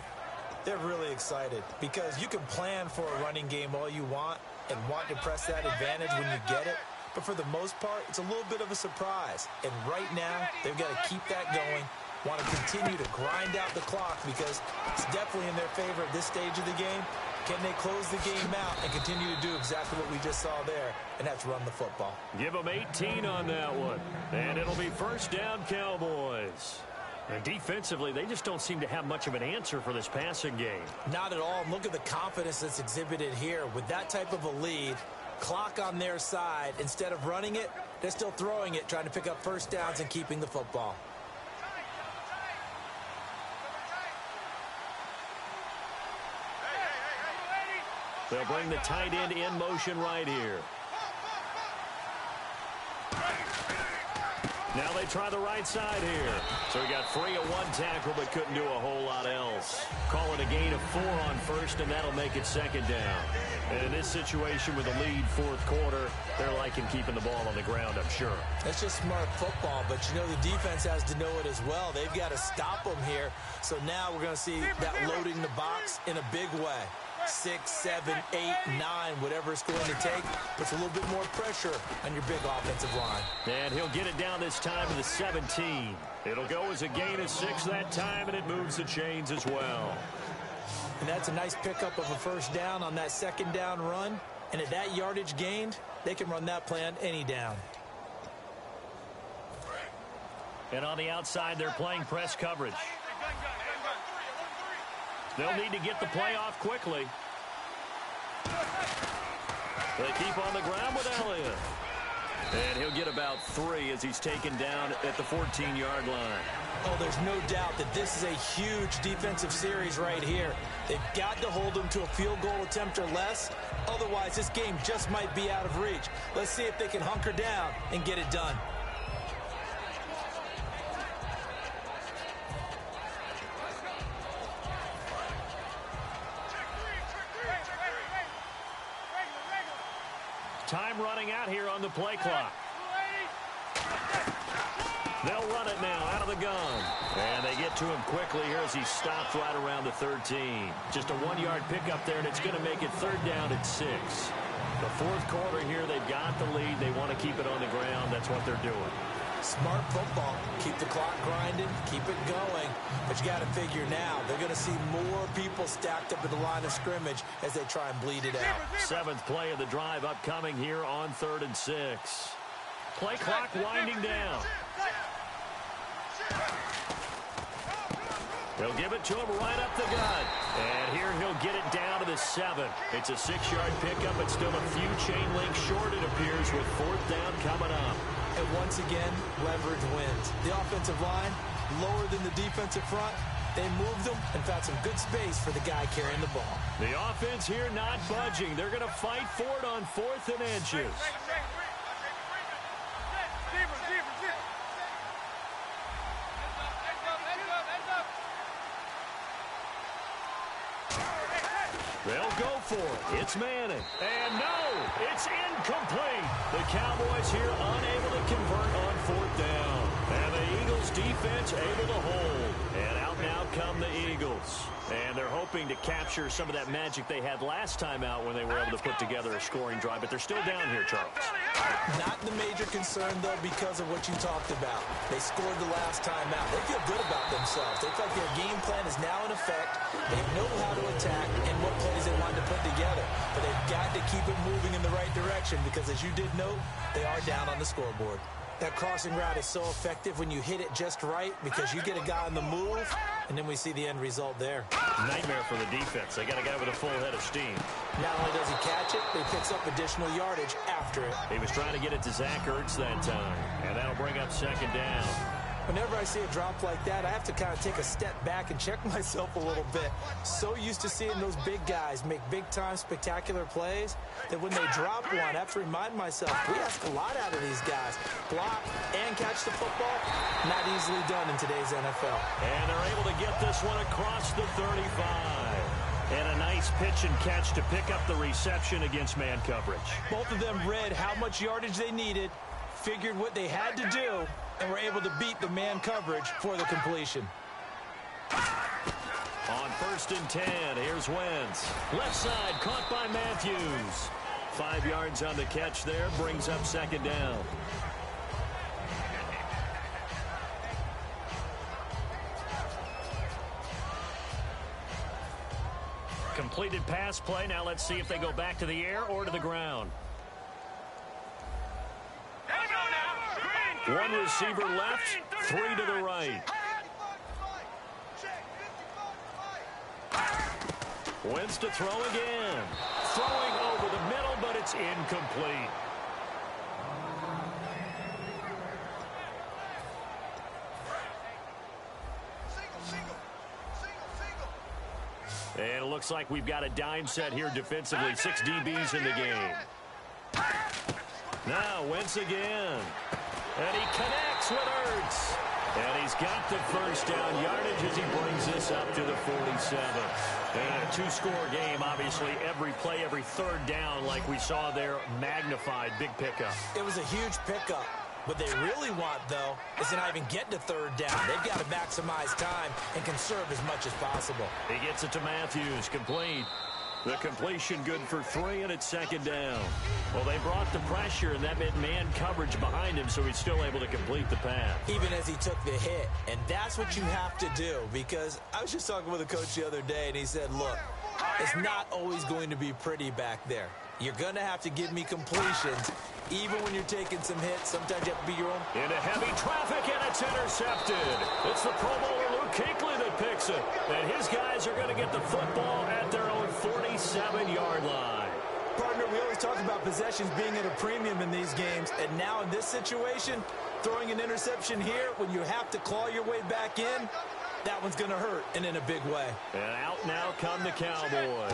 they're really excited, because you can plan for a running game all you want and want to press that advantage when you get it. But for the most part, it's a little bit of a surprise. And right now, they've got to keep that going, want to continue to grind out the clock, because it's definitely in their favor at this stage of the game. Can they close the game out and continue to do exactly what we just saw there, and that's run the football? Give them 18 on that one. And it'll be first down, Cowboys. And defensively, they just don't seem to have much of an answer for this passing game. Not at all. Look at the confidence that's exhibited here. With that type of a lead, clock on their side, instead of running it, they're still throwing it, trying to pick up first downs and keeping the football. They'll bring the tight end in motion right here. Now they try the right side here. So he got free at one tackle, but couldn't do a whole lot else. Call it a gain of 4 on first, and that'll make it second down. And in this situation with a lead fourth quarter, they're liking keeping the ball on the ground, I'm sure. That's just smart football, but you know the defense has to know it as well. They've got to stop them here. So now we're going to see that loading the box in a big way. 6, 7, 8, 9, whatever it's going to take, puts a little bit more pressure on your big offensive line. And he'll get it down this time to the 17. It'll go as a gain of 6 that time, and it moves the chains as well. And that's a nice pickup of a first down on that second down run. And at that yardage gained, they can run that play on any down. And on the outside, they're playing press coverage. They'll need to get the play off quickly. They keep on the ground with Elliott. And he'll get about 3 as he's taken down at the 14-yard line. Oh, there's no doubt that this is a huge defensive series right here. They've got to hold them to a field goal attempt or less. Otherwise, this game just might be out of reach. Let's see if they can hunker down and get it done. Time running out here on the play clock. They'll run it now out of the gun. And they get to him quickly here as he stops right around the 13. Just a 1-yard pickup there, and it's going to make it third down at 6. The fourth quarter here, they've got the lead. They want to keep it on the ground. That's what they're doing. Smart football. Keep the clock grinding, keep it going. But you got to figure now, they're going to see more people stacked up at the line of scrimmage as they try and bleed it out. 7th play of the drive upcoming here on 3rd and 6. Play clock winding down. They'll give it to him right up the gut. And here he'll get it down to the 7. It's a 6-yard pickup, but still a few chain links short, it appears, with 4th down coming up. And once again, leverage wins. The offensive line, lower than the defensive front. They moved them and found some good space for the guy carrying the ball. The offense here not budging. They're going to fight for it on 4th and inches. They'll go for it. It's Manning. And no, it's incomplete. The Cowboys here unable to convert on 4th down. And the Eagles defense able to hold. And out now come the Eagles. And they're hoping to capture some of that magic they had last time out when they were able to put together a scoring drive. But they're still down here, Charles. Not the major concern, though, because of what you talked about. They scored the last time out. They feel good about themselves. They feel like their game plan is now in effect. They know how to attack and what plays they want to put together. But they've got to keep it moving in the right direction because, as you did note, they are down on the scoreboard. That crossing route is so effective when you hit it just right because you get a guy on the move, and then we see the end result there. Nightmare for the defense. They got a guy with a full head of steam. Not only does he catch it, but he picks up additional yardage after it. He was trying to get it to Zach Ertz that time, and that'll bring up second down. Whenever I see a drop like that, I have to kind of take a step back and check myself a little bit. So used to seeing those big guys make big-time spectacular plays that when they drop one, I have to remind myself, we ask a lot out of these guys. Block and catch the football, not easily done in today's NFL. And they're able to get this one across the 35. And a nice pitch and catch to pick up the reception against man coverage. Both of them read how much yardage they needed, figured what they had to do, and were able to beat the man coverage for the completion. On 1st and 10, here's Wentz. Left side, caught by Matthews. 5 yards on the catch there, brings up second down. Completed pass play. Now let's see if they go back to the air or to the ground. One receiver left, 3 to the right. Wentz to throw again. Throwing over the middle, but it's incomplete. And it looks like we've got a dime set here defensively. 6 DBs in the game. Now Wentz again. And he connects with Ertz. And he's got the first down yardage as he brings this up to the 47. And a 2-score game, obviously. Every play, every third down, like we saw there, magnified. Big pickup. It was a huge pickup. What they really want, though, is to not even get to third down. They've got to maximize time and conserve as much as possible. He gets it to Matthews. Complete. The completion good for 3, and it's second down. Well, they brought the pressure, and that meant man coverage behind him, so he's still able to complete the pass. Even as he took the hit. And that's what you have to do, because I was just talking with a coach the other day, and he said, look, it's not always going to be pretty back there. You're going to have to give me completions, even when you're taking some hits. Sometimes you have to be your own. Into heavy traffic, and it's intercepted. It's the Pro Bowler Luke Kuechly that picks it. And his guys are going to get the football at their own 47-yard line. Partner, we always talk about possessions being at a premium in these games. And now in this situation, throwing an interception here when you have to claw your way back in, that one's going to hurt, and in a big way. And out now come the Cowboys.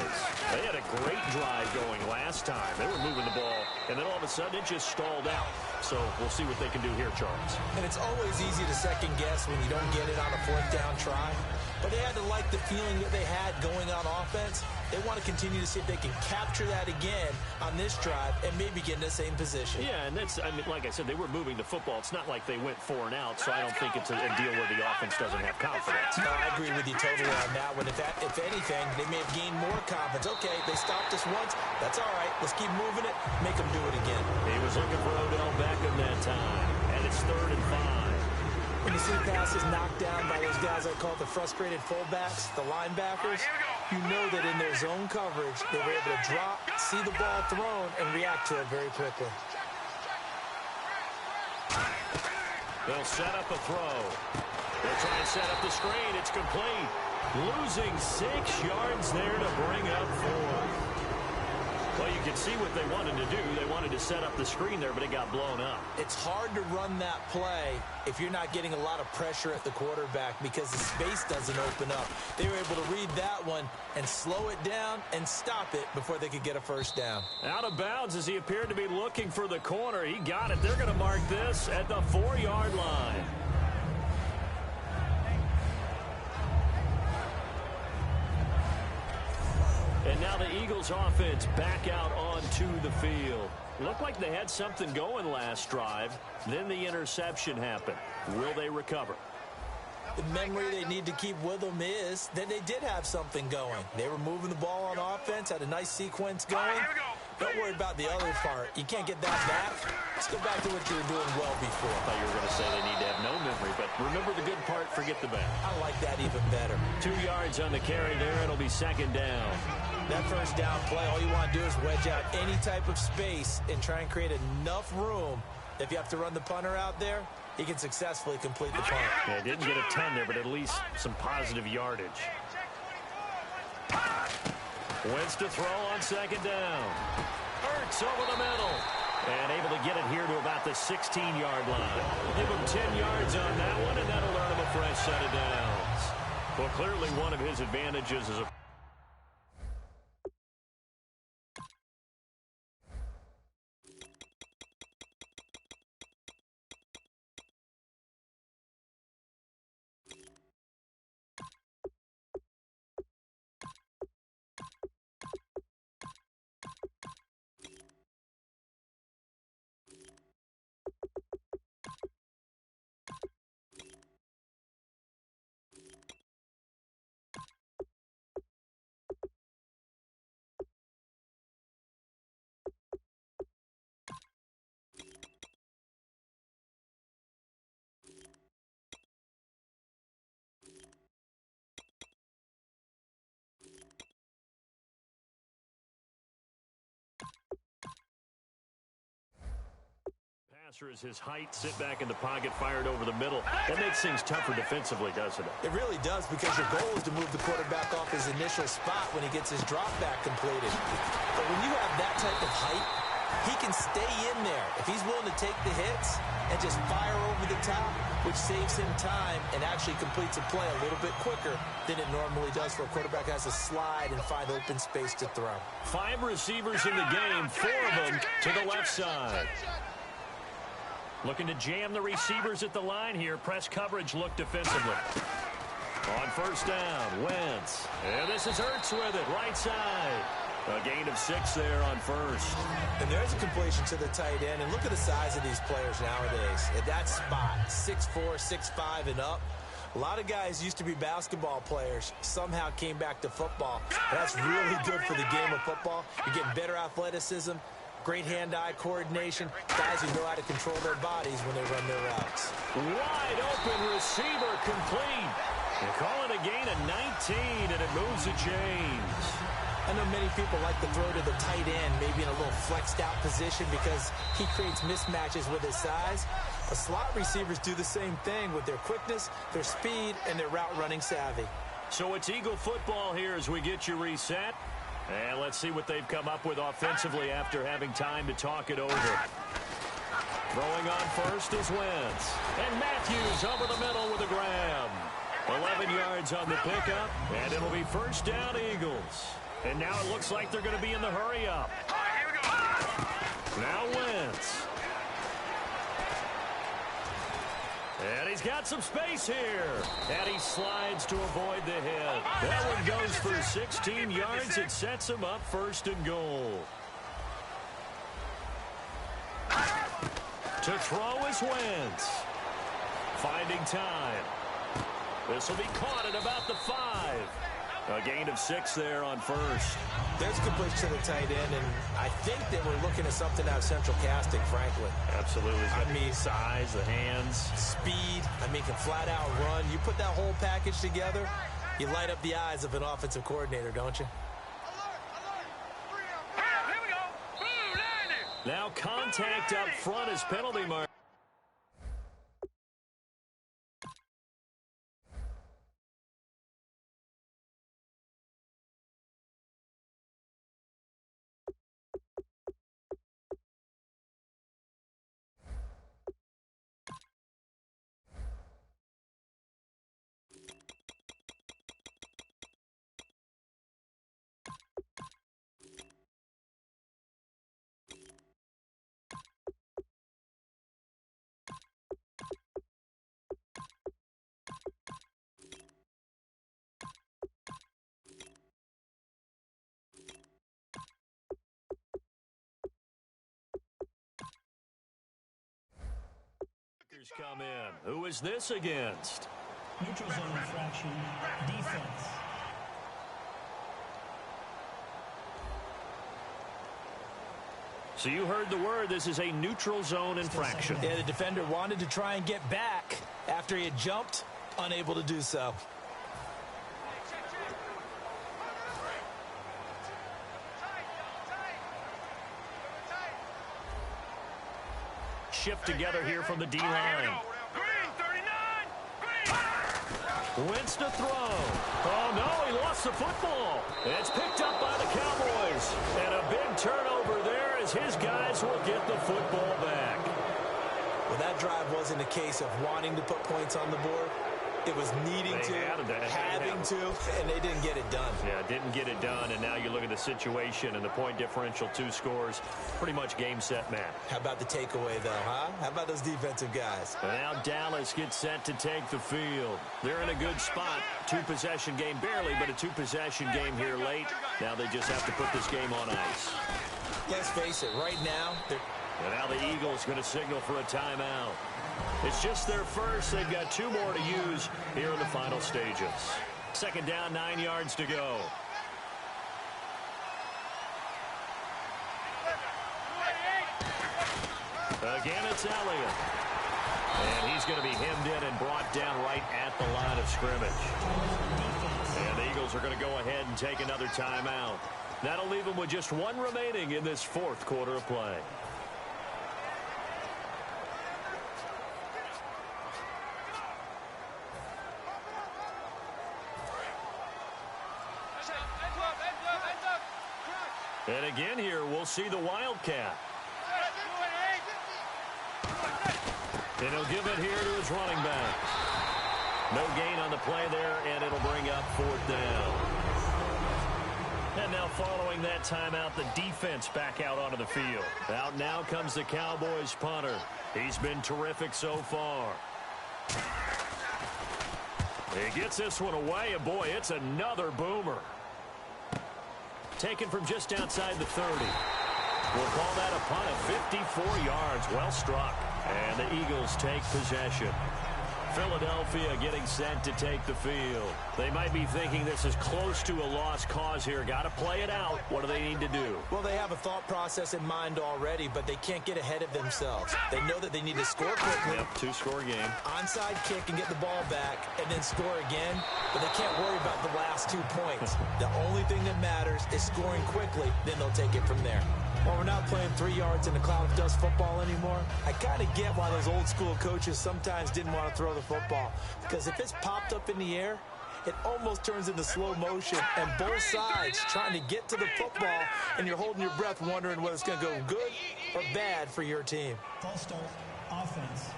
They had a great drive going last time. They were moving the ball, and then all of a sudden it just stalled out. So we'll see what they can do here, Charles. And it's always easy to second guess when you don't get it on a 4th down try. But they had to like the feeling that they had going on offense. They want to continue to see if they can capture that again on this drive and maybe get in the same position. Yeah, and that's, I mean, like I said, they were moving the football. It's not like they went 4 and out, so I don't think it's a deal where the offense doesn't have confidence. No, I agree with you totally on that one. If anything, they may have gained more confidence. Okay, they stopped us once. That's all right. Let's keep moving it. Make them do it again. He was looking for Odell Beckham that time, and it's 3rd and 5. When you see passes knocked down by those guys I call the frustrated fullbacks, the linebackers, you know that in their zone coverage, they were able to drop, see the ball thrown, and react to it very quickly. They'll set up a throw. They'll try and set up the screen. It's complete. Losing 6 yards there to bring up 4. Well, you can see what they wanted to do. They wanted to set up the screen there, but it got blown up. It's hard to run that play if you're not getting a lot of pressure at the quarterback because the space doesn't open up. They were able to read that one and slow it down and stop it before they could get a first down. Out of bounds as he appeared to be looking for the corner. He got it. They're going to mark this at the 4-yard line. And now the Eagles offense back out onto the field. Looked like they had something going last drive. Then the interception happened. Will they recover? The memory they need to keep with them is that they did have something going. They were moving the ball on offense, had a nice sequence going. Don't worry about the other part. You can't get that back. Let's go back to what you were doing well before. I thought you were going to say they need to have no memory, but remember the good part, forget the bad. I like that even better. 2 yards on the carry there. It'll be second down. That first down play, all you want to do is wedge out any type of space and try and create enough room If you have to run the punter out there, he can successfully complete the punt. Yeah, didn't get a ton there, but at least some positive yardage. Wentz to throw on second down. Ertz over the middle. And able to get it here to about the 16-yard line. Give him 10 yards on that one, and that'll earn him a fresh set of downs. Well, clearly one of his advantages is a as his height, sit back in the pocket, fired over the middle. That makes things tougher defensively, doesn't it? It really does, because your goal is to move the quarterback off his initial spot when he gets his drop back completed. But when you have that type of height, he can stay in there if he's willing to take the hits and just fire over the top, which saves him time and actually completes a play a little bit quicker than it normally does for a quarterback who has to slide and find open space to throw. 5 receivers in the game, 4 of them to the left side. Looking to jam the receivers at the line here. Press coverage look defensively. On first down, Wentz. And this is Ertz with it, right side. A gain of 6 there on first. And there's a completion to the tight end. And look at the size of these players nowadays. At that spot, 6'4", 6'5", and up. A lot of guys used to be basketball players, somehow came back to football. That's really good for the game of football. You're getting better athleticism, great hand-eye coordination, guys who know how to control their bodies when they run their routes. Wide open receiver complete. They call it a gain of 19, and it moves the chains. I know many people like to throw to the tight end, maybe in a little flexed out position because he creates mismatches with his size. But slot receivers do the same thing with their quickness, their speed, and their route running savvy. So it's Eagle football here as we get you reset. And let's see what they've come up with offensively after having time to talk it over. Throwing on first is Wentz. And Matthews over the middle with a grab. 11 yards on the pickup, and it'll be first down Eagles. And now it looks like they're going to be in the hurry-up. Here we go. Now Wentz. And he's got some space here. And he slides to avoid the hit. That one goes for 16 yards. It sets him up first and goal. To throw is Wentz. Finding time. This will be caught at about the 5. A gain of 6 there on first. There's a completion to the tight end, and I think they were looking at something out of central casting, frankly. Absolutely. I mean, size, the hands. Speed, can flat out run. You put that whole package together, you light up the eyes of an offensive coordinator, don't you? Here we go. Boom, landed. Now contact up front is penalty mark. Come in. Who is this against? Neutral zone infraction, defense. So you heard the word. This is a neutral zone infraction. Yeah, the defender wanted to try and get back after he had jumped, unable to do so. shift together here from the Here we D-line. go. Green, 39. Green. Wentz to throw. Oh, no, he lost the football. It's picked up by the Cowboys. And a big turnover there as his guys will get the football back. Well, that drive wasn't a case of wanting to put points on the board. It was needing to, having to, and they didn't get it done. Yeah, didn't get it done, and now you look at the situation and the point differential, 2 scores, pretty much game, set, match. How about the takeaway, though, huh? How about those defensive guys? And now Dallas gets set to take the field. They're in a good spot. 2-possession game, barely, but a 2-possession game here late. Now they just have to put this game on ice. Let's face it, right now, And now the Eagles going to signal for a timeout. It's just their first. They've got 2 more to use here in the final stages. Second down, 9 yards to go. Again, it's Elliott. And he's going to be hemmed in and brought down right at the line of scrimmage. And the Eagles are going to go ahead and take another timeout. That'll leave them with just 1 remaining in this 4th quarter of play. And again here, we'll see the Wildcat. And he'll give it here to his running back. No gain on the play there, and it'll bring up 4th down. And now following that timeout, the defense back out onto the field. Out now comes the Cowboys punter. He's been terrific so far. He gets this one away, and boy, it's another boomer. Taken from just outside the 30. We'll call that a punt of 54 yards. Well struck. And the Eagles take possession. Philadelphia getting set to take the field. They might be thinking this is close to a lost cause here. Got to play it out. What do they need to do? Well, they have a thought process in mind already, but they can't get ahead of themselves. They know that they need to score quickly. Yep, 2-score game. Onside kick and get the ball back and then score again, but they can't worry about the last 2 points. The only thing that matters is scoring quickly, then they'll take it from there. While we're not playing 3 yards in a cloud of dust football anymore, I kind of get why those old school coaches sometimes didn't want to throw the football. Because if it's popped up in the air, it almost turns into slow motion, and both sides trying to get to the football, and you're holding your breath wondering whether it's going to go good or bad for your team. False start, offense.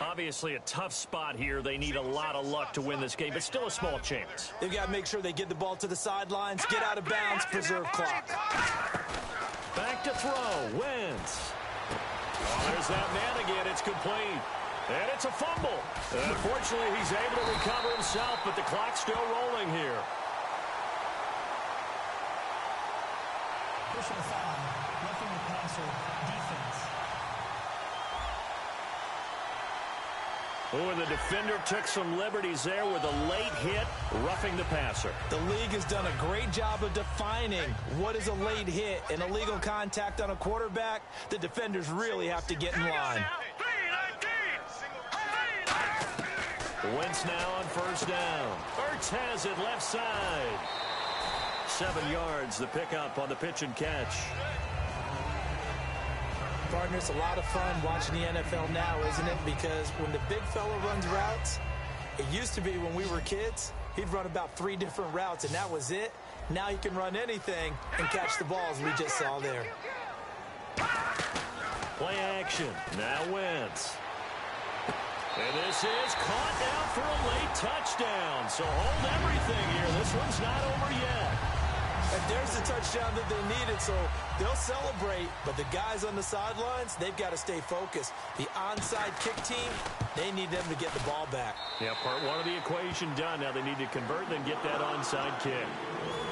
Obviously a tough spot here. They need a lot of luck to win this game, but still a small chance. They've got to make sure they get the ball to the sidelines, get out of bounds, preserve clock. Back to throw. Wentz. Oh, there's that man again. It's complete. And it's a fumble. Unfortunately, he's able to recover himself, but the clock's still rolling here. Personal foul, roughing the passer, defense. Oh, and the defender took some liberties there with a late hit, roughing the passer. The league has done a great job of defining what is a late hit and illegal contact on a quarterback. The defenders really have to get in line. Wentz now on first down. Ertz has it left side. 7 yards, the pickup on the pitch and catch. Partner, it's a lot of fun watching the NFL now, isn't it? Because when the big fella runs routes, it used to be when we were kids, he'd run about 3 different routes, and that was it. Now he can run anything and catch the balls we just saw there. Play action. Now Wentz. And this is caught down for a late touchdown. So hold everything here. This one's not over yet. And there's the touchdown that they needed, so they'll celebrate. But the guys on the sidelines, they've got to stay focused. The onside kick team, they need them to get the ball back. Yeah, part one of the equation done. Now they need to convert, then get that onside kick.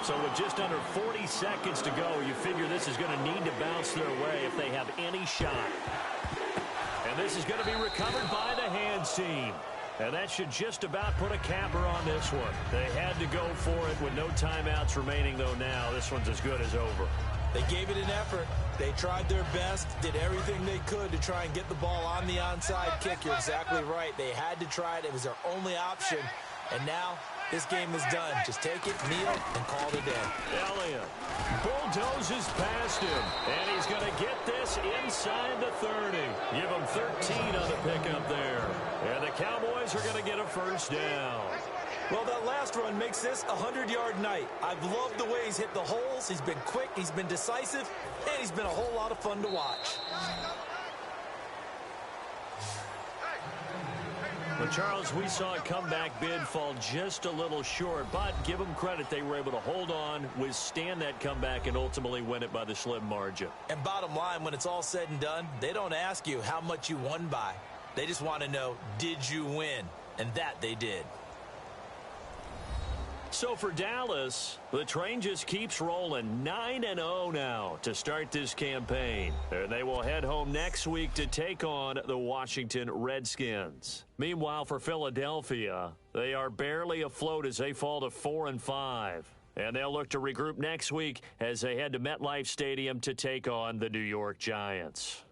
So with just under 40 seconds to go, you figure this is going to need to bounce their way if they have any shot. And this is going to be recovered by the hands team. And that should just about put a capper on this one. They had to go for it with no timeouts remaining, though now. This one's as good as over. They gave it an effort. They tried their best, did everything they could to try and get the ball on the onside kick. You're exactly right. They had to try it. It was their only option. And now this game is done. Just take it, kneel, and call it a day. Elliott bulldozes past him, and he's going to get this inside the 30. Give him 13 on the pickup there. And the Cowboys are going to get a first down. Well, that last run makes this a 100-yard night. I've loved the way he's hit the holes. He's been quick, he's been decisive, and he's been a whole lot of fun to watch. But, Charles, we saw a comeback bid fall just a little short, but give them credit. They were able to hold on, withstand that comeback, and ultimately win it by the slim margin. And bottom line, when it's all said and done, they don't ask you how much you won by. They just want to know, did you win? And that they did. So for Dallas, the train just keeps rolling 9-0 now to start this campaign. And they will head home next week to take on the Washington Redskins. Meanwhile, for Philadelphia, they are barely afloat as they fall to 4-5. And they'll look to regroup next week as they head to MetLife Stadium to take on the New York Giants.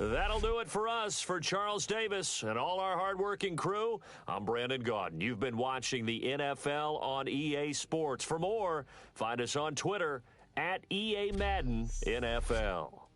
That'll do it for us. For Charles Davis and all our hardworking crew, I'm Brandon Gaudin. You've been watching the NFL on EA Sports. For more, find us on Twitter @EA Madden NFL.